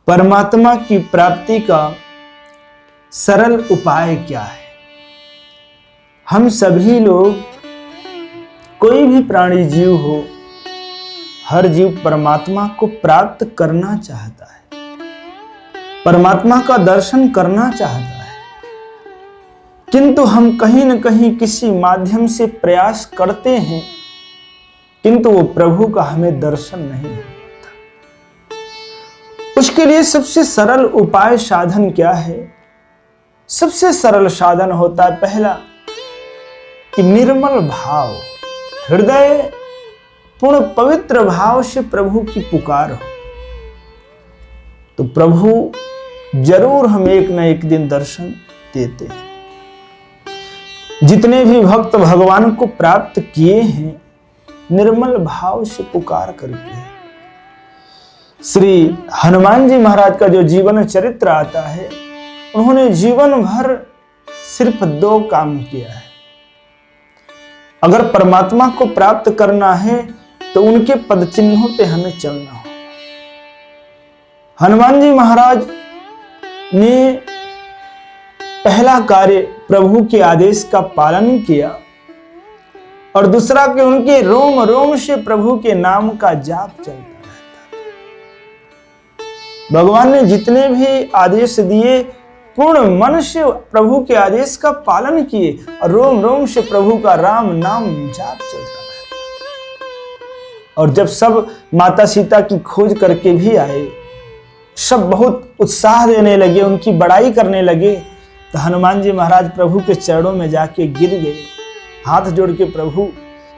परमात्मा की प्राप्ति का सरल उपाय क्या है? हम सभी लोग, कोई भी प्राणी जीव हो, हर जीव परमात्मा को प्राप्त करना चाहता है, परमात्मा का दर्शन करना चाहता है, किंतु हम कहीं न कहीं किसी माध्यम से प्रयास करते हैं, किंतु वो प्रभु का हमें दर्शन नहीं होता। उसके लिए सबसे सरल उपाय साधन क्या है? सबसे सरल साधन होता है पहला कि निर्मल भाव, हृदय पूर्ण पवित्र भाव से प्रभु की पुकार हो, तो प्रभु जरूर हमें एक न एक दिन दर्शन देते हैं। जितने भी भक्त भगवान को प्राप्त किए हैं, निर्मल भाव से पुकार करके। श्री हनुमान जी महाराज का जो जीवन चरित्र आता है, उन्होंने जीवन भर सिर्फ 2 काम किया है। अगर परमात्मा को प्राप्त करना है तो उनके पद चिन्हों पे हमें चलना हो। हनुमान जी महाराज ने पहला कार्य प्रभु के आदेश का पालन किया, और दूसरा कि उनके रोम रोम से प्रभु के नाम का जाप चलता रहता। भगवान ने जितने भी आदेश दिए, पूर्ण मन से प्रभु के आदेश का पालन किए, और रोम रोम से प्रभु का राम नाम जाप चलता रहता। और जब सब माता सीता की खोज करके भी आए, सब बहुत उत्साह देने लगे, उनकी बड़ाई करने लगे, तो हनुमान जी महाराज प्रभु के चरणों में जाके गिर गए, हाथ जोड़ के, प्रभु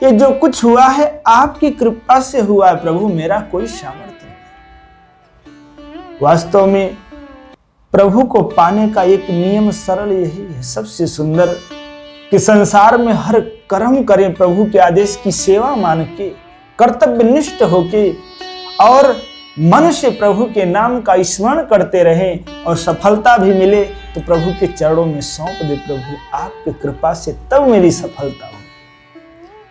ये जो कुछ हुआ है आपकी कृपा से हुआ है प्रभु, मेरा कोई सामर्थ्य नहीं। वास्तव में प्रभु को पाने का एक नियम सरल यही है, सबसे सुंदर, कि संसार में हर कर्म करें प्रभु के आदेश की सेवा मान के, कर्तव्यनिष्ठ होके, और मन से प्रभु के नाम का स्मरण करते रहें, और सफलता भी मिले तो प्रभु के चरणों में सौंप दे, प्रभु आपकी कृपा से तब मेरी सफलता हो।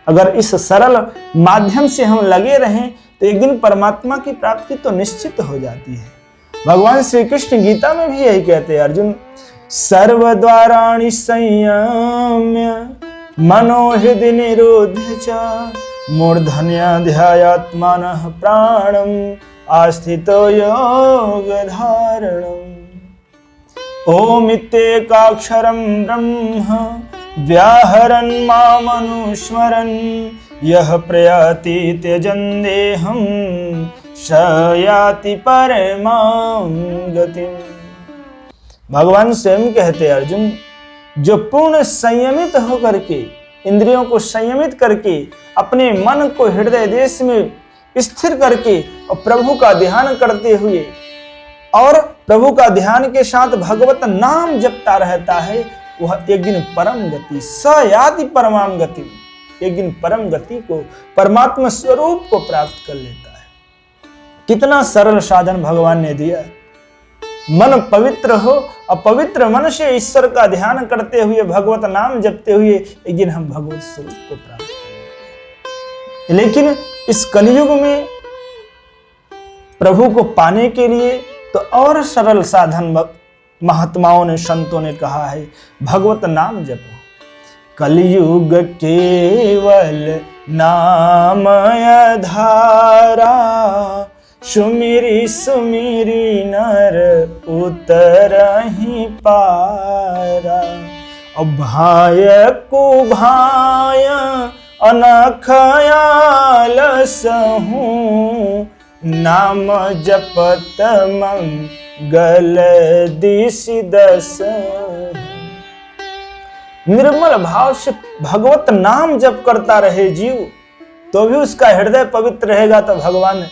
अगर इस सरल माध्यम से हम लगे रहें तो एक दिन परमात्मा की प्राप्ति तो निश्चित हो जाती है। भगवान श्री कृष्ण गीता में भी यही कहते हैं, अर्जुन सर्वद्वाराणि संयम्य मनोहृदि निरोध्य च मूर्धन्य ध्यायात्मानः प्राणम् आस्थितो योग धारणम्। ओम इत्येकाक्षरं ब्रह्म व्याहरन् मामनुस्मरन् यः प्रयाति त्यजन् देहं स याति परमां गतिम्। भगवान स्वयं कहते हैं, अर्जुन जो पूर्ण संयमित होकर के, इंद्रियों को संयमित करके, अपने मन को हृदय देश में स्थिर करके और प्रभु का ध्यान करते हुए, और प्रभु का ध्यान के साथ भगवत नाम जपता रहता है, वह एक दिन परम गति, स याति परमाम गति, एक दिन परम गति को, परमात्मा स्वरूप को प्राप्त कर लेता है। कितना सरल साधन भगवान ने दिया। मन पवित्र हो, और पवित्र मन से ईश्वर का ध्यान करते हुए, भगवत नाम जपते हुए, एक दिन हम भगवत स्वरूप को प्राप्त करेंगे। लेकिन इस कलयुग में प्रभु को पाने के लिए तो और सरल साधन महात्माओं ने, संतों ने कहा है, भगवत नाम जपो। कलयुग केवल नामय धारा, सुमिरी सुमिरी नर उतरहि पारा। अभाय कुभाय अनखयाल सहूं, नाम जपत मंगल दिशि दस। निर्मल भाव से भगवत नाम जप करता रहे जीव, तो भी उसका हृदय पवित्र रहेगा, तो भगवान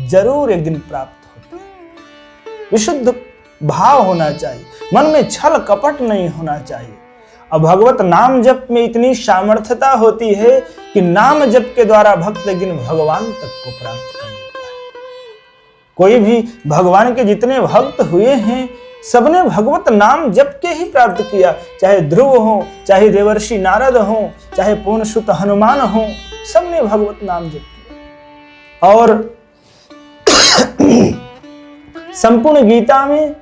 जरूर एक दिन प्राप्त होते हैं। विशुद्ध भाव होना चाहिए, मन में छल कपट नहीं होना चाहिए। और भगवत नाम जप में इतनी सामर्थ्यता होती है कि नाम जप के द्वारा भक्त एक दिन भगवान तक को प्राप्त कर लेता है। कोई भी भगवान के जितने भक्त हुए हैं, सबने भगवत नाम जप के ही प्राप्त किया। चाहे ध्रुव हो, चाहे देवर्षि नारद हो, चाहे पूर्ण सुत हनुमान हो, सबने भगवत नाम जप किया। और संपूर्ण गीता में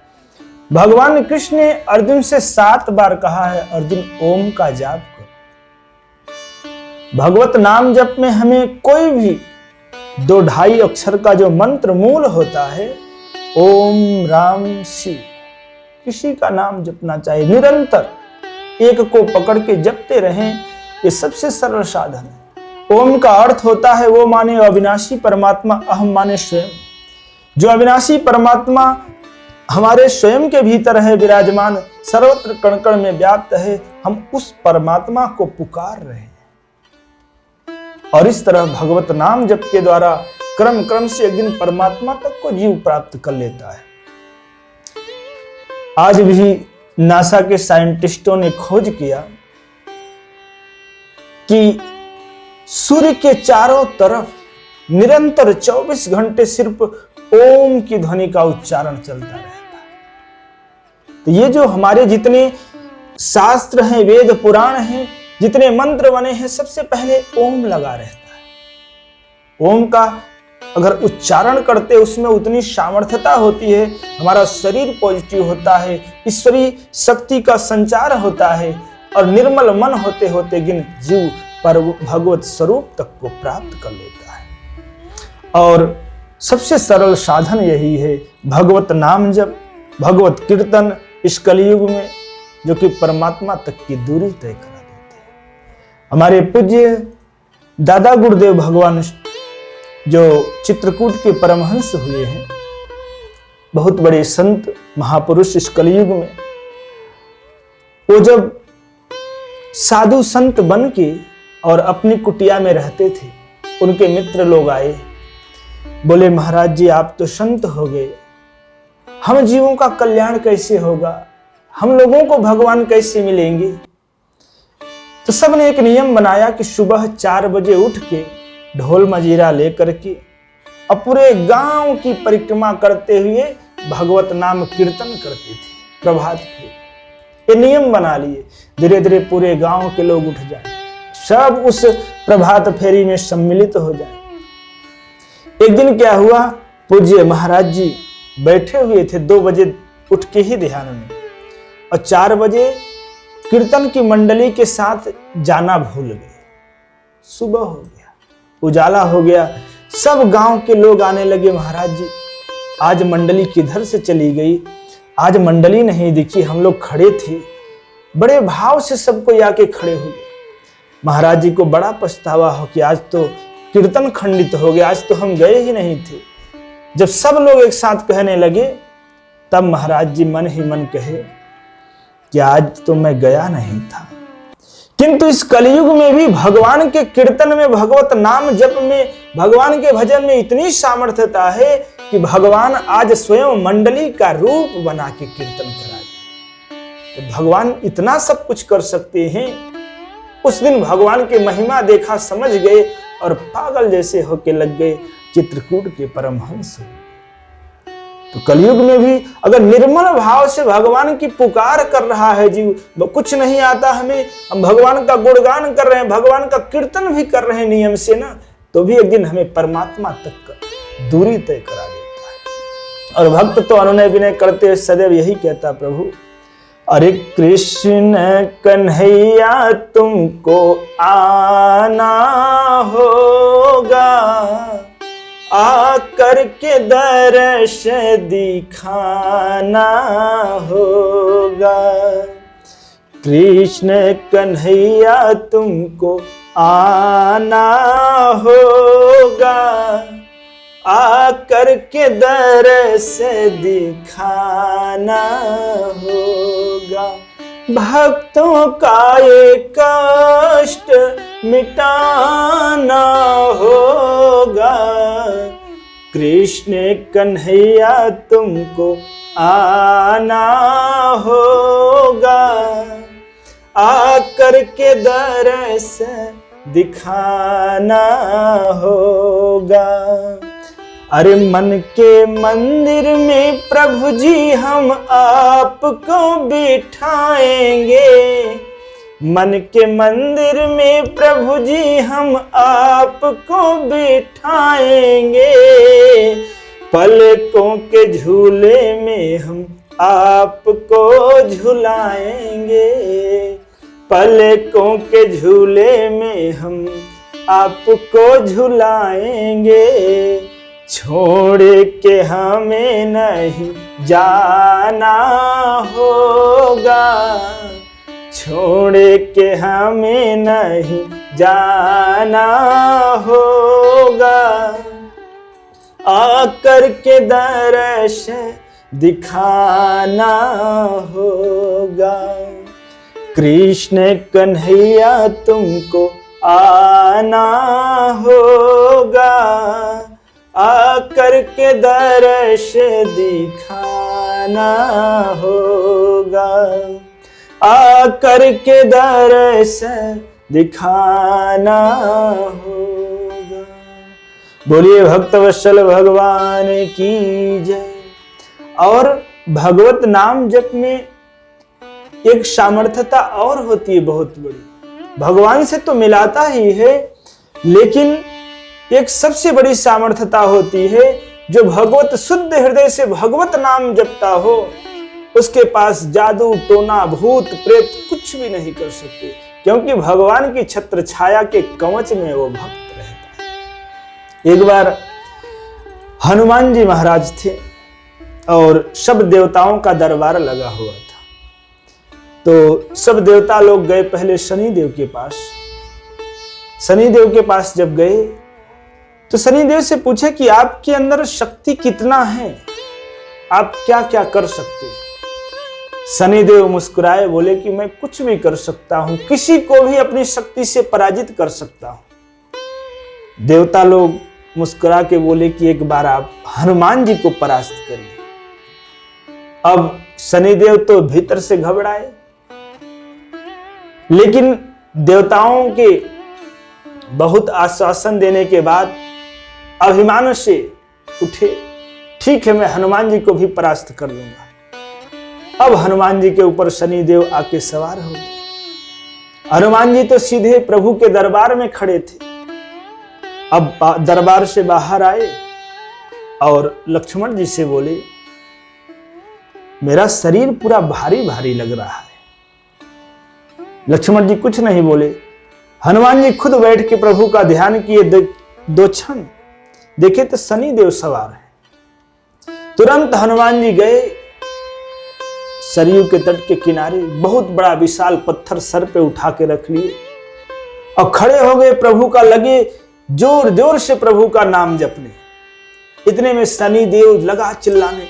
भगवान कृष्ण ने अर्जुन से 7 बार कहा है, अर्जुन ओम का जाप करो। भगवत नाम जप में हमें कोई भी 2-2.5 अक्षर का जो मंत्र मूल होता है, ओम राम शिव, किसी का नाम जपना चाहिए। निरंतर एक को पकड़ के जपते रहें, ये सबसे सरल साधन है। ओम का अर्थ होता है वो माने अविनाशी परमात्मा, अहम माने स्वयं। जो अविनाशी परमात्मा हमारे स्वयं के भीतर है विराजमान, सर्वत्र कण कण में व्याप्त है, हम उस परमात्मा को पुकार रहे हैं। और इस तरह भगवत नाम जप के द्वारा क्रम क्रम से एक दिन परमात्मा तक को जीव प्राप्त कर लेता है। आज भी नासा के साइंटिस्टों ने खोज किया कि सूर्य के चारों तरफ निरंतर 24 घंटे सिर्फ ओम की ध्वनि का उच्चारण चलता रहता है। तो ये जो हमारे जितने शास्त्र हैं, वेद पुराण हैं, जितने मंत्र बने हैं, सबसे पहले ओम लगा रहता है। ओम का अगर उच्चारण करते उसमें उतनी सामर्थ्यता होती है, हमारा शरीर पॉजिटिव होता है, ईश्वरीय शक्ति का संचार होता है और निर्मल मन होते होते गिन जीव पर भगवत स्वरूप तक को प्राप्त कर लेता है। और सबसे सरल साधन यही है, भगवत नाम जप, भगवत कीर्तन इस कलयुग में, जो कि परमात्मा तक की दूरी तय करा देते हैं। हमारे पूज्य दादा गुरुदेव भगवान जो चित्रकूट के परमहंस हुए हैं, बहुत बड़े संत महापुरुष इस कलयुग में, वो जब साधु संत बन के और अपनी कुटिया में रहते थे, उनके मित्र लोग आए, बोले महाराज जी आप तो संत हो गए, हम जीवों का कल्याण कैसे होगा, हम लोगों को भगवान कैसे मिलेंगे। तो सबने एक नियम बनाया कि सुबह 4 बजे उठ के ढोल मजीरा लेकर के और पूरे गांव की परिक्रमा करते हुए भगवत नाम कीर्तन करते थे प्रभात फेरी। ये नियम बना लिए, धीरे धीरे पूरे गांव के लोग उठ जाए, सब उस प्रभात फेरी में सम्मिलित हो जाए। एक दिन क्या हुआ, पूज्य महाराज जी बैठे हुए थे 2 बजे उठ के ही ध्यान में, और 4 बजे कीर्तन की मंडली के साथ जाना भूल गए। सुबह हो गया, उजाला हो गया, सब गांव के लोग आने लगे, महाराज जी आज मंडली किधर से चली गई, आज मंडली नहीं दिखी, हम लोग खड़े थे। बड़े भाव से सबको आके खड़े हुए। महाराज जी को बड़ा पछतावा हो कि आज तो कीर्तन खंडित हो गया, आज तो हम गए ही नहीं थे। जब सब लोग एक साथ कहने लगे, तब महाराज जी मन ही मन कहे कि आज तो मैं गया नहीं था। किंतु इस कलयुग में भी भगवान के कीर्तन में, भगवत नाम जप में, भगवान के भजन में इतनी सामर्थ्यता है कि भगवान आज स्वयं मंडली का रूप बना के कीर्तन करा दे। तो भगवान इतना सब कुछ कर सकते हैं। उस दिन भगवान की महिमा देखा, समझ गए और पागल जैसे होके लग गए, चित्रकूट के परमहंस। तो कलयुग में भी अगर निर्मल भाव से भगवान की पुकार कर रहा है जीव, कुछ नहीं आता हमें, हम भगवान का गुणगान कर रहे हैं, भगवान का कीर्तन भी कर रहे हैं नियम से ना, तो भी एक दिन हमें परमात्मा तक का दूरी तय करा देता है। और भक्त तो अनुनय विनय करते सदैव यही कहता, प्रभु अरे कृष्ण कन्हैया तुमको आना होगा, आकर के दर्श दिखाना होगा। कृष्ण कन्हैया तुमको आना होगा, आकर के दर्श दिखाना होगा। भक्तों का ये कष्ट मिटाना होगा। कृष्ण कन्हैया तुमको आना होगा, आकर के दर्श दिखाना होगा। अरे मन के मंदिर में प्रभु जी हम आपको बिठाएंगे, मन के मंदिर में प्रभु जी हम आपको बिठाएंगे। पलकों के झूले में हम आपको झुलाएंगे, पलकों के झूले में हम आपको झुलाएंगे, छोड़ के हमें नहीं जाना होगा, छोड़ के हमें नहीं जाना होगा, आकर के दर्श दिखाना होगा। कृष्ण कन्हैया तुमको आना होगा, आकर के दर्श दिखाना होगा, आकर के दर्श दिखाना होगा। बोलिए भक्तवत्सल भगवान की जय। और भगवत नाम जप में एक सामर्थ्यता और होती है बहुत बड़ी। भगवान से तो मिलाता ही है, लेकिन एक सबसे बड़ी सामर्थ्यता होती है, जो भगवत शुद्ध हृदय से भगवत नाम जपता हो, उसके पास जादू टोना भूत प्रेत कुछ भी नहीं कर सकते, क्योंकि भगवान की छत्र छाया के कवच में वो भक्त रहता है। एक बार हनुमान जी महाराज थे और सब देवताओं का दरबार लगा हुआ था। तो सब देवता लोग गए पहले शनिदेव के पास। शनिदेव के पास जब गए तो शनिदेव से पूछे कि आपके अंदर शक्ति कितना है, आप क्या क्या कर सकते हैं। शनिदेव मुस्कुराए, बोले कि मैं कुछ भी कर सकता हूं, किसी को भी अपनी शक्ति से पराजित कर सकता हूं। देवता लोग मुस्कुरा के बोले कि एक बार आप हनुमान जी को परास्त करिए। अब शनिदेव तो भीतर से घबराए, लेकिन देवताओं के बहुत आश्वासन देने के बाद अभिमान से उठे, ठीक है मैं हनुमान जी को भी परास्त कर लूंगा। अब हनुमान जी के ऊपर शनिदेव आके सवार हो गए। हनुमान जी तो सीधे प्रभु के दरबार में खड़े थे। अब दरबार से बाहर आए और लक्ष्मण जी से बोले, मेरा शरीर पूरा भारी भारी लग रहा है। लक्ष्मण जी कुछ नहीं बोले। हनुमान जी खुद बैठ के प्रभु का ध्यान किए। दो क्षण देखे तो शनिदेव सवार है। तुरंत हनुमान जी गए सरयू के तट के किनारे, बहुत बड़ा विशाल पत्थर सर पे उठा के रख लिए और खड़े हो गए। प्रभु का लगे जोर जोर से प्रभु का नाम जपने। इतने में शनिदेव लगा चिल्लाने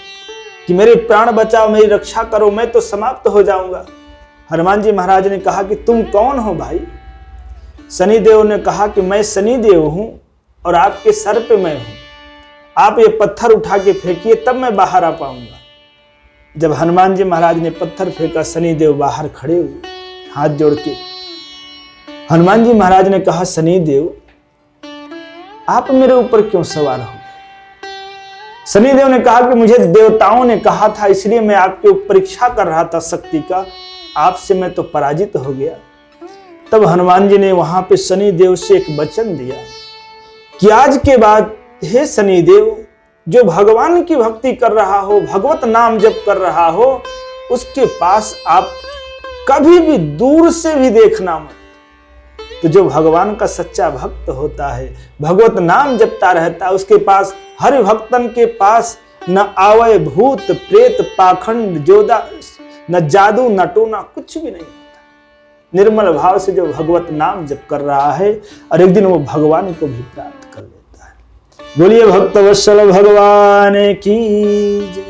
कि मेरे प्राण बचाओ, मेरी रक्षा करो, मैं तो समाप्त हो जाऊंगा। हनुमान जी महाराज ने कहा कि तुम कौन हो भाई? शनिदेव ने कहा कि मैं शनिदेव हूं और आपके सर पे मैं हूं, आप ये पत्थर उठा के फेंकिए तब मैं बाहर आ पाऊंगा। जब हनुमान जी महाराज ने पत्थर फेंका, शनिदेव बाहर खड़े हुए हाथ जोड़ के। हनुमान जी महाराज ने कहा, शनिदेव आप मेरे ऊपर क्यों सवार हो? शनिदेव ने कहा कि मुझे देवताओं ने कहा था, इसलिए मैं आपके ऊपर परीक्षा कर रहा था शक्ति का, आपसे मैं तो पराजित हो गया। तब हनुमान जी ने वहां पे शनिदेव से एक वचन दिया कि आज के बाद हे शनिदेव, जो भगवान की भक्ति कर रहा हो, भगवत नाम जप कर रहा हो, उसके पास आप कभी भी दूर से भी देखना मत। तो जो भगवान का सच्चा भक्त होता है, भगवत नाम जपता रहता है, उसके पास हरि भक्तन के पास न आवे भूत प्रेत पाखंड जोदा, न जादू न टोना, कुछ भी नहीं होता। निर्मल भाव से जो भगवत नाम जप कर रहा है और एक दिन वो भगवान को भी प्राप्त कर लेता है। बोलिए भक्तवत्सल भगवान की जय।